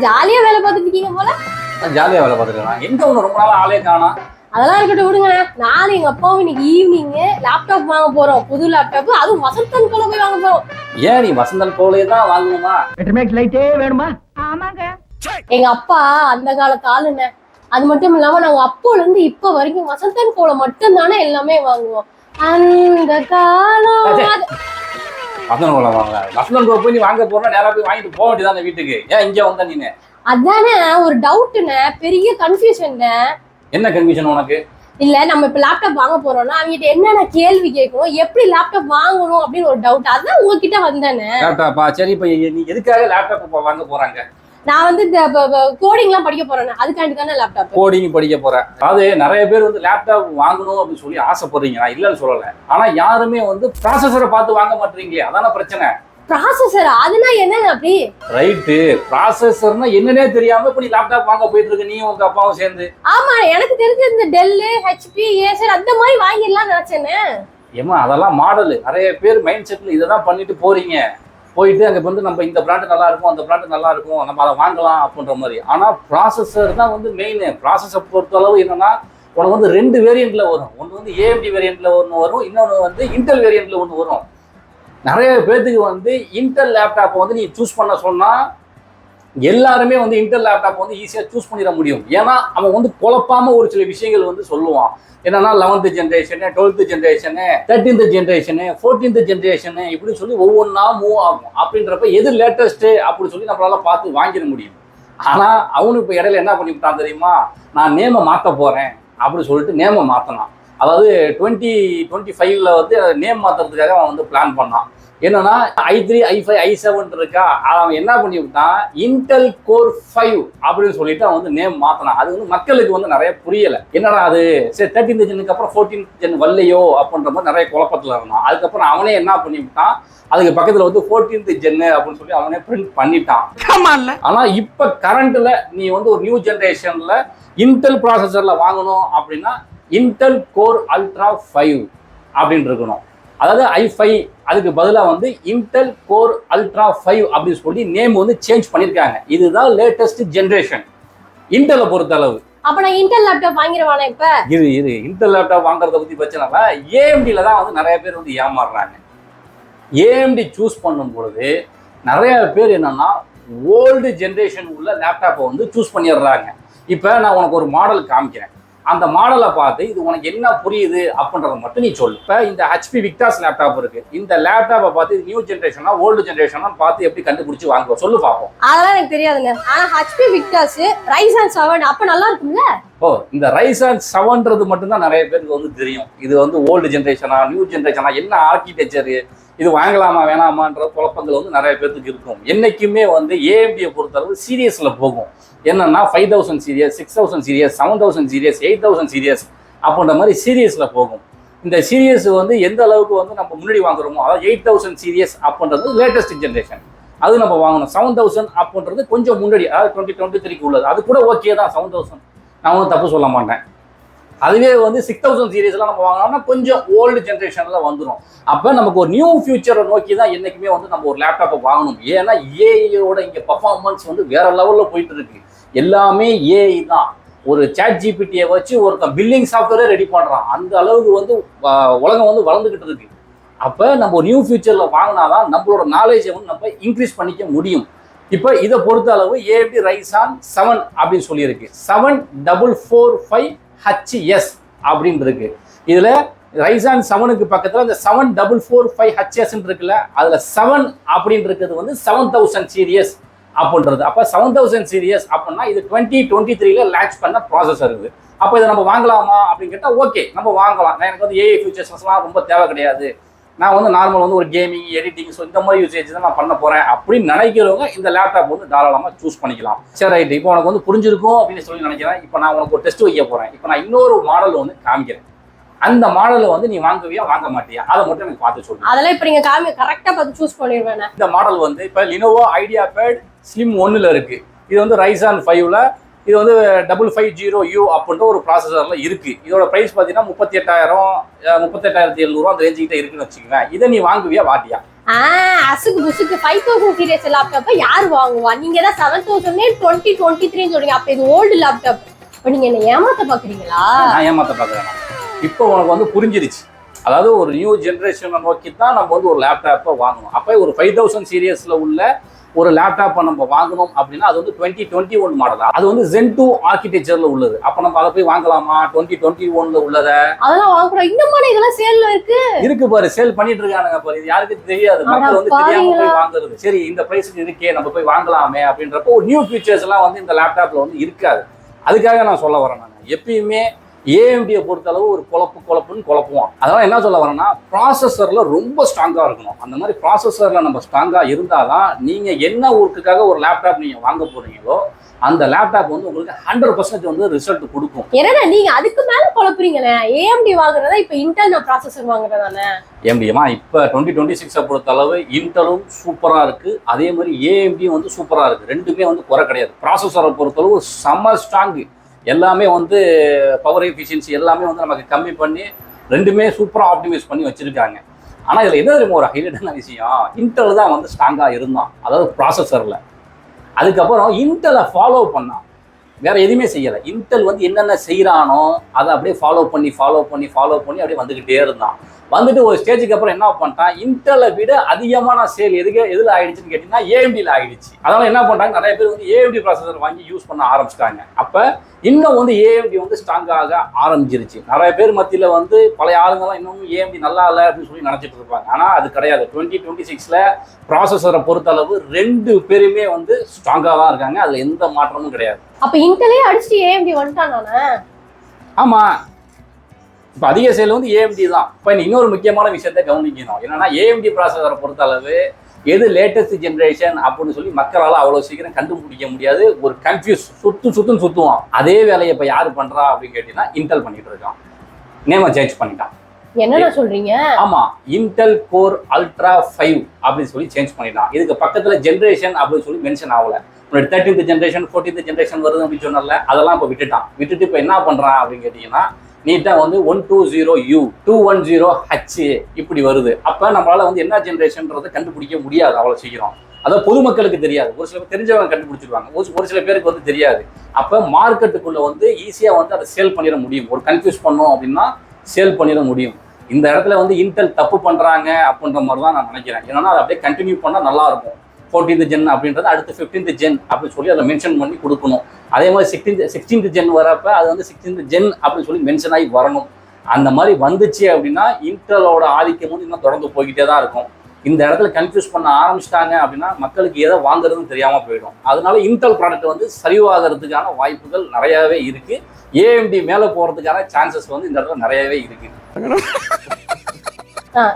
ஜாலியா வேலை பார்த்துட்டு இருக்கீங்க போல. ஜாலியா வேலை பார்த்துருக்கேன். எங்க ஒன்று ரொம்ப நாளா ஆளே காணோம். அதெல்லாம் இருக்கட்டும் விடுங்க. நானும் எங்க அப்பாவும் இன்னைக்கு ஈவினிங் லேப்டாப் வாங்க போறோம். புது லேப்டாப், அதுவும் வசந்தன் கோல போய் வாங்க போறோம். ஏன் நீ வசந்தன் கோலே தான் வாங்கணுமா? லைட்டே வேணுமா? ஆமாங்க. எங்க அப்பா அந்த காலத்து ஆளுங்க. அது மட்டும் இல்லாம நாங்க அப்போல இருந்து இப்ப வரைக்கும் வசந்தன் கோல மட்டும் தானே எல்லாமே வாங்குவோம். அந்த காலம் வசந்தன் கோல வாங்க. வசந்தன் கோல போய் நீ வாங்க போறா நேரா போய் வாங்கிட்டு போக வேண்டியதான் அந்த வீட்டுக்கு. ஏன் இங்க வந்த நீனு? அதானே ஒரு டவுட்னே, பெரிய கன்ஃபியூஷன். என்ன கன்ஃபியூஷன் உனக்கு? இல்ல நம்ம இப்ப லேப்டாப் வாங்க போறோம்னா அவங்ககிட்ட என்னென்ன கேள்வி கேட்கணும், எப்படி லேப்டாப் வாங்கணும் அப்படின்னு ஒரு டவுட். அதான் உங்ககிட்ட வந்தானே. லேப்டாப்பா சரி, இப்ப நீ எதுக்காக லேப்டாப் வாங்க போறாங்க? நான் வந்து இந்த கோடிங் எல்லாம் படிக்க போறேன், அதுக்காண்டி தானே லேப்டாப். கோடிங் படிக்க போறேன். அதாவது நிறைய பேர் வந்து லேப்டாப் வாங்கணும் அப்படின்னு சொல்லி ஆசைப்படுறீங்க, நான் இல்லைன்னு சொல்லல. ஆனா யாருமே வந்து ப்ராசஸரை பார்த்து வாங்க மாட்டீங்களே, அதான பிரச்சனை. ப்ராசஸர் அதுனா என்னங்க அப்படி? ரைட்டு, ப்ராசஸர்னா என்னன்னே தெரியாம இப்ப நீ லேப்டாப் வாங்க போயிட்டு இருக்கு, நீ உங்க அப்பாவும் சேர்ந்து. ஆமா, எனக்கு தெரிஞ்ச இந்த டெல், ஹெச்பி, ஏசர் அந்த மாதிரி வாங்கிடலாம் நினைச்சேன்னு. ஏமா அதெல்லாம் மாடல். நிறைய பேர் மைண்ட் செட்ல இதை தான் பண்ணிட்டு போறீங்க. போயிட்டு அங்கே வந்து நம்ம இந்த பிராண்டு நல்லா இருக்கும், அந்த பிராண்டு நல்லா இருக்கும், நம்ம அதை வாங்கலாம் அப்படின்ற மாதிரி. ஆனால் ப்ராசஸர் தான் வந்து மெயின். ப்ராசஸர் பொறுத்தளவு என்னன்னா, உனக்கு வந்து 2 வேரியண்ட்ல வரும். ஒன்று வந்து ஏஎம்டி வேரியண்ட்ல ஒன்று வரும், இன்னொன்று வந்து இன்டெல் வேரியண்ட்ல ஒன்று வரும். நிறைய பேர்த்துக்கு வந்து இன்டெல் லேப்டாப்பை வந்து நீ சூஸ் பண்ண சொன்னால் எல்லாருமே வந்து இன்டெல் லேப்டாப் வந்து ஈஸியாக சூஸ் பண்ணிட முடியும். ஏன்னா அவன் வந்து குழப்பாம ஒரு சில விஷயங்கள் வந்து சொல்லுவான். என்னன்னா 11th generation, 12th generation, 13th generation, 14th generation இப்படின்னு சொல்லி ஒவ்வொன்றா மூவ் ஆகும். அப்படின்றப்ப எது லேட்டஸ்ட்டு அப்படின்னு சொல்லி நம்மளால பார்த்து வாங்கிட முடியும். ஆனால் அவனு இப்போ இடையில என்ன பண்ணிவிட்டான் தெரியுமா? நான் நேமை மாற்ற போகிறேன் அப்படின்னு சொல்லிட்டு நேமை மாற்றினான். அதாவது 2025 வந்து நேம் மாற்றுறதுக்காக அவன் வந்து பிளான் பண்ணான். என்னன்னா i3, i5, i7 இருக்கா, அவன் என்ன பண்ணிவிட்டான், இன்டெல் கோர் 5 அப்படின்னு சொல்லிட்டு அவன் வந்து நேம் மாத்தினான். அது வந்து மக்களுக்கு வந்து நிறைய புரியல. என்னடா அது சரி 13th ஜென்னுக்கு அப்புறம் 14th ஜென் வரலையோ அப்படின்ற மாதிரி நிறைய குழப்பத்துல இருந்தான். அதுக்கப்புறம் அவனே என்ன பண்ணிவிட்டான், அதுக்கு பக்கத்துல வந்து 14th ஜென்னு அப்படின்னு சொல்லி அவனே பிரிண்ட் பண்ணிட்டான். ஆனா இப்ப கரண்ட்ல நீ வந்து ஒரு நியூ ஜென்ரேஷன்ல இன்டெல் ப்ராசஸர்ல வாங்கணும் அப்படின்னா இன்டெல் கோர் அல்ட்ரா 5 அப்படின்னு இருக்கணும். அதாவது i5 அதுக்கு பதிலாக வந்து இன்டெல் கோர் அல்ட்ரா 5 அப்படின்னு சொல்லி நேம் வந்து சேஞ்ச் பண்ணியிருக்காங்க. இதுதான் லேட்டஸ்ட் ஜென்ரேஷன் இன்டெலை பொறுத்த அளவு. அப்ப நான் இன்டெல் லேப்டாப் வாங்கிடுவானே இப்ப? இரு இன்டெல் லேப்டாப் வாங்குறத பத்தி பிரச்சனை இல்லை. ஏஎம்டியில் தான் வந்து நிறைய பேர் வந்து ஏமாறுறாங்க. ஏஎம்டி சூஸ் பண்ணும் பொழுது நிறைய பேர் என்னன்னா ஓல்டு ஜென்ரேஷன் உள்ள லேப்டாப்பை வந்து சூஸ் பண்ணிடுறாங்க. இப்போ நான் உனக்கு ஒரு மாடல் காமிக்கிறேன், அந்த மாடலை பார்த்து இது உனக்கு என்ன புரியுது அப்படின்றத மட்டும் நீ சொல்லு. இப்போ இந்த ஹெச்பி விக்டாஸ் லேப்டாப் இருக்கு, இந்த லேப்டாப்பை பார்த்து இது நியூ ஜென்ரேஷனா ஓல்டு ஜென்ரேஷனா பார்த்து எப்படி கண்டுபிடிச்சு வாங்குவோம் சொல்லு பார்ப்போம். அதெல்லாம் எனக்கு தெரியாதுங்க. ஆனா ஹெச்பி விக்டாஸ் ரைசன் 7 அப்ப நல்லா இருக்கும்ல? இந்த ரைசன் 7ன்றது மட்டும்தான் நிறைய பேருக்கு வந்து தெரியும். இது வந்து ஓல்டு ஜென்ரேஷனா நியூ ஜென்ரேஷனா, என்ன ஆர்கிடெக்சரு, இது வாங்கலாமா வேணாமான்ற குழப்பங்கள் வந்து நிறைய பேருக்கு இருக்கும். என்னைக்குமே வந்து ஏஎம்டியை பொறுத்தளவு சீரியஸ்ல போகும். என்னன்னா 5000 சீரியஸ், 6000 சீரியஸ், 7000 சீரியஸ், 8000 சீரியஸ் அப்படின்ற மாதிரி சீரியஸ்ல போகும். இந்த சீரியஸ் வந்து எந்த அளவுக்கு வந்து நம்ம முன்னாடி வாங்குறோமோ, அதாவது 8000 சீரியஸ் அப்படின்றது லேட்டஸ்ட் ஜென்ரேஷன், அது நம்ம வாங்கணும். 7000 அப்படின்றது கொஞ்சம் முன்னாடி, அதாவது 2023க்கு உள்ளது. அது கூட ஓகே தான் 7000, நான் ஒன்றும் தப்பு சொல்ல மாட்டேன். அதுவே வந்து 6000 சீரியஸ்லாம் நம்ம வாங்கினோம்னா கொஞ்சம் ஓல்டு ஜென்ரேஷன்ல வந்துடும். அப்போ நமக்கு ஒரு நியூ ஃபியூச்சரை நோக்கி தான் என்றைக்குமே வந்து நம்ம ஒரு லேப்டாப்பை வாங்கணும். ஏன்னா ஏஐயோட இங்கே பர்ஃபார்மன்ஸ் வந்து வேற லெவலில் போயிட்டு இருக்கு. எல்லாமே ஏஐ தான். ஒரு சாட் ஜிபிடியை வச்சு ஒருத்தன் பில்லிங் சாஃப்ட்வேரே ரெடி பண்ணுறான். அந்த அளவுக்கு வந்து உலகம் வந்து வளர்ந்துக்கிட்டு இருக்கு. அப்போ நம்ம நியூ ஃபியூச்சரில் வாங்கினாதான் நம்மளோட நாலேஜை வந்து நம்ம இன்க்ரீஸ் பண்ணிக்க முடியும். இப்போ இதை பொறுத்த அளவு ஏஎம்டி ரைசான் 7 அப்படின்னு சொல்லியிருக்கு. 7445HS அப்படின்னு இருக்கு. இதுல ரைசான் 7க்கு பக்கத்துல இந்த 7445HS இருக்குல்ல, அதுல 7 அப்படின்னு இருக்கிறது வந்து 7000 சீரியஸ் அப்படின்றது. அப்ப 7000 சீரியஸ் அப்படின்னா இது 2023ல லான்ச் பண்ண ப்ராசஸர் இருக்குது. அப்போ இதை நம்ம வாங்கலாமா அப்படின்னு கேட்டால் ஓகே, நம்ம வாங்கலாம். எனக்கு வந்து ஏஐ ஃபியூச்சர்ஸ்லாம் ரொம்ப தேவை கிடையாது, நான் வந்து நார்மல் வந்து ஒரு கேமிங், எடிட்டிங், ஸோ இந்த மாதிரி யூசேஜ் தான் நான் பண்ண போகிறேன் அப்படின்னு நினைக்கிறவங்க இந்த லேப்டாப் வந்து தாராளமாக சூஸ் பண்ணிக்கலாம். சரி ரைட்டு, இப்போ உனக்கு வந்து புரிஞ்சிருக்கும் அப்படின்னு சொல்லி நினைக்கிறேன். இப்போ நான் உனக்கு ஒரு டெஸ்ட் வைக்க போகிறேன். இப்போ நான் இன்னொரு மாடல் வந்து காமிக்கிறேன். அந்த மாடலை வந்து நீ வாங்குவியா வாங்க மாட்டியா, அதை மட்டும் எனக்கு பார்த்து சொல்லு. அதெல்லாம் இப்போ நீங்கள் கரெக்டாக பார்த்து சூஸ் பண்ணிடுவேன். இந்த மாடல் வந்து இப்போ லினோவோ ஐடியாபேட் ஸ்லிம் 1ல் இருக்குது. இது வந்து ரைசான் 5ல், இது வந்து 550U அப்படின்ற ஒரு ப்ராசஸரில் இருக்குது. இதோட ப்ரைஸ் பார்த்தீங்கன்னா 38,700 அந்த ரேஞ்சுக்கிட்ட இருக்குன்னு வச்சுக்கோங்க. இதை நீ வாங்குவியா வாட்டியா? அசுக்கு புசுக்கு 5000 சீரியஸ் லேப்டாப் யார் வாங்குவா? நீங்க தான் 7000 2023 சொல்றீங்க. அப்ப இது ஓல்டு லேப்டாப். இப்ப நீங்க என்ன ஏமாத்த பாக்குறீங்களா? நான் ஏமாத்த பாக்குறேன். இப்போ உனக்கு வந்து புரிஞ்சிருச்சு. அதாவது ஒரு நியூ ஜென்ரேஷனை நோக்கி தான் நம்ம வந்து ஒரு லேப்டாப்பை வாங்கணும். அப்போ ஒரு 5000 சீரியஸ்ல உள்ள ஒரு லேப்டாப்பை நம்ம வாங்கணும் அப்படின்னா அது வந்து 2021 மாடல். அது வந்து Zen 2 ஆர்கிடெக்சர்ல உள்ளது. அப்ப நம்ம அதை போய் வாங்கலாமா? 2021ல உள்ளத அதெல்லாம் வாங்குறோம். இன்னும் இதெல்லாம் சேல்ல இருக்கு பாரு, சேல் பண்ணிட்டு இருக்கானுங்க பாரு. இது யாருக்கு தெரியாது, மக்கள் வந்து தெரியாம போய் வாங்குறது. சரி இந்த பிரைஸ்க்கு இருக்கே, நம்ம போய் வாங்கலாமே அப்படின்றப்போ ஒரு நியூ ஃபீச்சர்ஸ் எல்லாம் வந்து இந்த லேப்டாப்ல வந்து இருக்காது. அதுக்காக நான் சொல்ல வரேன். நான் எப்பயுமே ஏஎம்டியை பொறுத்தளவு ஒரு குழப்புன்னு குழப்புவான். அதனால என்ன சொல்ல வரேன்னா, ப்ராசஸர்ல ரொம்ப ஸ்ட்ராங்கா இருக்கணும். அந்த மாதிரி ப்ராசஸர்ல நம்ம ஸ்ட்ராங்கா இருந்தாதான் நீங்க என்ன ஒர்க்குக்காக ஒரு லேப்டாப் நீங்க வாங்க போறீங்களோ அந்த லேப்டாப் வந்து உங்களுக்கு 100% வந்து ரிசல்ட் கொடுக்கும். ஏன்னா நீங்க அதுக்கு மேல குழப்புறீங்களே. ஏஎம்டி வாங்குறதா இப்ப இன்டெல் ப்ராசஸர் வாங்குறதானே? ஏஎம்டிமா இப்ப 2026 பொறுத்தளவு இன்டெலும் சூப்பரா இருக்கு, அதே மாதிரி ஏஎம்டியும் வந்து சூப்பரா இருக்கு. ரெண்டுமே வந்து குறை கிடையாது. ப்ராசஸரை பொறுத்தளவு செம்ம ஸ்ட்ராங்கு. எல்லாமே வந்து பவர் எஃபிஷியன்சி எல்லாமே வந்து நமக்கு கம்மி பண்ணி ரெண்டுமே சூப்பராக ஆப்டிமைஸ் பண்ணி வச்சுருக்காங்க. ஆனால் இதில் என்ன தெரியுமா ஒரு ஹைலைட்டான விஷயம், இன்டெல் தான் வந்து ஸ்ட்ராங்காக இருந்தான், அதாவது ப்ராசஸரில். அதுக்கப்புறம் இன்டெலை ஃபாலோ பண்ணான், வேற எதுவுமே செய்யலை. இன்டெல் வந்து என்னென்ன செய்கிறானோ அதை அப்படியே ஃபாலோ பண்ணி அப்படியே வந்துக்கிட்டே இருந்தான். வந்துட்டு ஒரு ஸ்டேஜுக்கு அப்புறம் என்ன பண்ணிட்டான், இன்டெலை விட அதிகமான சேல் எதில் ஆயிடுச்சுன்னு கேட்டிங்கன்னா ஏஎம்டியில் ஆயிடுச்சு. அதனால என்ன பண்ணுறாங்க, நிறைய பேர் வந்து ஏஎம்டி ப்ராசஸர் வாங்கி யூஸ் பண்ண ஆரம்பிச்சிட்டாங்க. அப்போ இன்னும் வந்து ஏஎம்டி வந்து ஸ்ட்ராங்காக ஆரம்பிச்சிருச்சு. நிறைய பேர் மத்தியில் வந்து பழைய ஆளுங்கெல்லாம் இன்னும் ஏஎம்டி நல்லா இல்லை அப்படின்னு சொல்லி நினச்சிட்டு இருப்பாங்க. ஆனால் அது கிடையாது. 2026ல் ப்ராசஸரை பொறுத்தளவு ரெண்டு பேருமே வந்து ஸ்ட்ராங்காக தான் இருக்காங்க. அதில் எந்த மாற்றமும் கிடையாது. அப்போ இன்டெலே அடிச்சுட்டு ஏஎம்டி வந்துட்டானே? ஆமாம், இப்போ அதிக சேல் வந்து ஏஎம்டி தான். இப்போ இன்னொரு முக்கியமான விஷயத்த கவனிக்கணும். என்னன்னா ஏஎம்டி ப்ராசஸரை பொறுத்தளவு எது லேட்டஸ்ட் ஜென்ரேஷன் அப்படின்னு சொல்லி மக்களால் அவ்வளோ சீக்கிரம் கண்டுபிடிக்க முடியாது. ஒரு கன்ஃபியூஸ் சுற்றுவான். அதே வேலையை இப்போ யார் பண்ணுறா அப்படின்னு கேட்டீங்கன்னா இன்டெல் பண்ணிட்டு இருக்கான். நேமை சேஞ்ச் பண்ணிட்டான். என்ன சொல்றீங்க? ஆமா, இன்டெல் கோர் அல்ட்ரா 5 அப்படின்னு சொல்லி சேஞ்ச் பண்ணிட்டான். இதுக்கு பக்கத்துல ஜென்ரேஷன் அப்படின்னு சொல்லி மென்ஷன் ஆகல. 13th ஜென்ரேஷன் 14th ஜென்ரேஷன் வருது அப்படின்னு சொன்னால அதெல்லாம் இப்போ விட்டுட்டு இப்போ என்ன பண்றான் அப்படின்னு கேட்டீங்கன்னா நீட்டா வந்து 120U 210H இப்படி வருது. அப்ப நம்மளால வந்து என்ன ஜென்ரேஷன்ன்றதை கண்டுபிடிக்க முடியாது அவ்வளவு சீக்கிரம். அதாவது பொதுமக்களுக்கு தெரியாது. ஒரு சில பேர் தெரிஞ்சவங்க கண்டுபிடிச்சிருவாங்க, ஒரு சில பேருக்கு வந்து தெரியாது. அப்ப மார்க்கெட்டுக்குள்ள வந்து ஈஸியா வந்து அதை சேல் பண்ணிட முடியும். ஒரு கன்ஃபியூஸ் பண்ணோம் அப்படின்னா சேல் பண்ணிட முடியும். இந்த இடத்துல வந்து இன்டெல் தப்பு பண்றாங்க அப்படின்ற மாதிரி தான் நான் நினைக்கிறேன். ஏன்னா அதை அப்படியே கண்டினியூ பண்ணா நல்லா இருக்கும். 14th ஜென் அப்படின்றது அடுத்து 15th ஜென் அப்படின்னு சொல்லி அதை மென்ஷன் பண்ணி கொடுக்கணும். அதே மாதிரி 16th ஜென் வரப்ப அது வந்து 16th ஜென் அப்படின்னு சொல்லி மென்ஷன் ஆகி வரணும். அந்த மாதிரி வந்துச்சு அப்படின்னா இன்டெலோட ஆதிக்கம் வந்து இன்னும் தொடர்ந்து போய்கிட்டே தான் இருக்கும். இந்த இடத்துல கன்ஃபியூஸ் பண்ண ஆரம்பிச்சிட்டாங்க அப்படின்னா மக்களுக்கு எதை வாங்குறதுன்னு தெரியாமல் போயிடும். அதனால இன்டெல் ப்ராடக்ட் வந்து சரிவாகிறதுக்கான வாய்ப்புகள் நிறையாவே இருக்கு. ஏஎம்டி மேலே போகிறதுக்கான சான்சஸ் வந்து இந்த இடத்துல நிறையவே இருக்கு.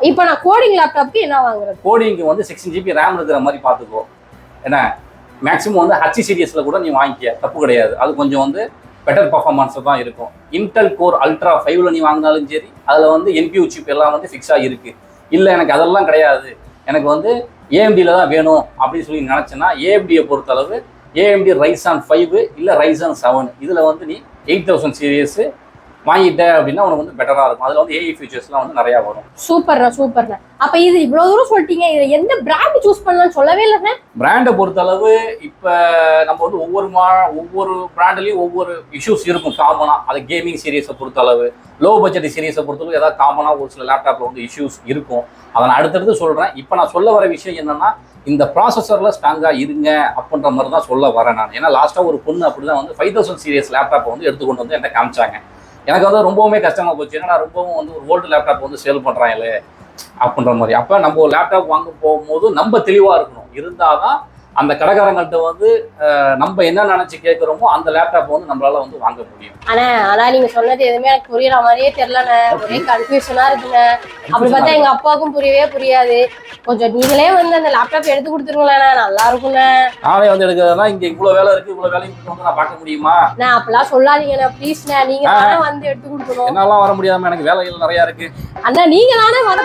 இப்போ நான் கோடிங் லேப்டாப்க்கு என்ன வாங்குறது? கோடிங்க்கு வந்து 16GB ரேம் இருக்கிற மாதிரி பார்த்துக்கோ. ஏன்னா மேக்ஸிமம் வந்து ஹச் சீரியஸில் கூட நீ வாங்கிக்க, தப்பு கிடையாது. அது கொஞ்சம் வந்து பெட்டர் பர்ஃபார்மன்ஸ் தான் இருக்கும். இன்டெல் கோர் அல்ட்ரா 5ல நீ வாங்கினாலும் சரி, அதில் வந்து NPU சிப் எல்லாம் வந்து ஃபிக்ஸாக இருக்கு. இல்லை எனக்கு அதெல்லாம் கிடையாது, எனக்கு வந்து ஏஎம்டியில் தான் வேணும் அப்படின்னு சொல்லி நினச்சேன்னா ஏஎம்டியை பொறுத்தளவு ஏஎம்டி Ryzen 5 இல்லை Ryzen 7 இதில் வந்து நீ 8000 சீரியஸ் வாங்கிட்ட அப்படின்னா உனக்கு வந்து பெட்டரா இருக்கும். அதுல வந்து ஏஐ ஃபீச்சர்ஸ்லாம் வந்து நிறைய வரும். சூப்பர்ண்ணா. அப்ப இது இவ்வளவு தூரம் சொல்லிட்டீங்க, இது எந்த பிராண்ட் சூஸ் பண்ணலாம்னு சொல்லவே இல்லைண்ணே. பிராண்டை பொறுத்தளவு இப்ப நம்ம வந்து ஒவ்வொரு பிராண்ட்லயும் ஒவ்வொரு இஷ்யூஸ் இருக்கும் காமனா. அது கேமிங் சீரியஸை பொறுத்தளவு, லோ பட்ஜெட் சீரியஸை பொறுத்தளவு ஏதாவது காமனா ஒரு சில லேப்டாப்ல வந்து இஷ்யூஸ் இருக்கும். அதை நான் அடுத்தடுத்து சொல்றேன். இப்போ நான் சொல்ல வர விஷயம் என்னன்னா, இந்த ப்ராசஸர்ல ஸ்ட்ராங்கா இருங்க அப்படின்ற மாதிரி தான் சொல்ல வரேன் நான். ஏன்னா லாஸ்டா ஒரு பொண்ணு அப்படிதான் வந்து 5000 சீரியஸ் லேப்டாப்பை வந்து எடுத்துக்கொண்டு வந்து என்கிட்ட காமிச்சாங்க. எனக்கு வந்து ரொம்பவுமே கஷ்டமா போச்சு. ஏன்னா நான் ரொம்பவும் வந்து ஒரு ஓல்டு லேப்டாப் வந்து சேல் பண்றாங்களே அப்படின்ற மாதிரி. அப்போ நம்ம ஒரு லேப்டாப் வாங்க போகும்போது நம்ம தெளிவா இருக்கணும். இருந்தாதான் அந்த கடைக்காரங்கள்ட்ட வந்து நம்ம என்ன நினைச்சு கேட்குறோமோ அந்த லேப்டாப் வந்து நம்மளால வந்து வாங்க முடியும். ஆனா நீங்க சொன்னது எதுவுமே எனக்கு புரியற மாதிரியே தெரியலண்ணே. ஒரே கன்ஃபியூஷனா இருக்குண்ணே. அப்படி பார்த்தா எங்க அப்பாவுக்கும் புரியாது. கொஞ்சம் நீங்களே வந்து அந்த லேப்டாப் எடுத்து கொடுத்துருங்களேண்ணே, நல்லா இருக்குண்ணே. நானே வந்து எடுக்கிறதுனா இங்க இவ்வளவு வேலை இருக்கு, இவ்வளவு வேலையும் வந்து நான் பார்க்க முடியுமா? நான் அப்பெல்லாம் சொல்லாதீங்கண்ணா ப்ளீஸ்ண்ணே. நீங்க தானே வந்து எடுத்து கொடுக்கணும். என்னாலாம் வர முடியாம எனக்கு வேலைகள் நிறைய இருக்கு. அண்ணா நீங்க தானே வர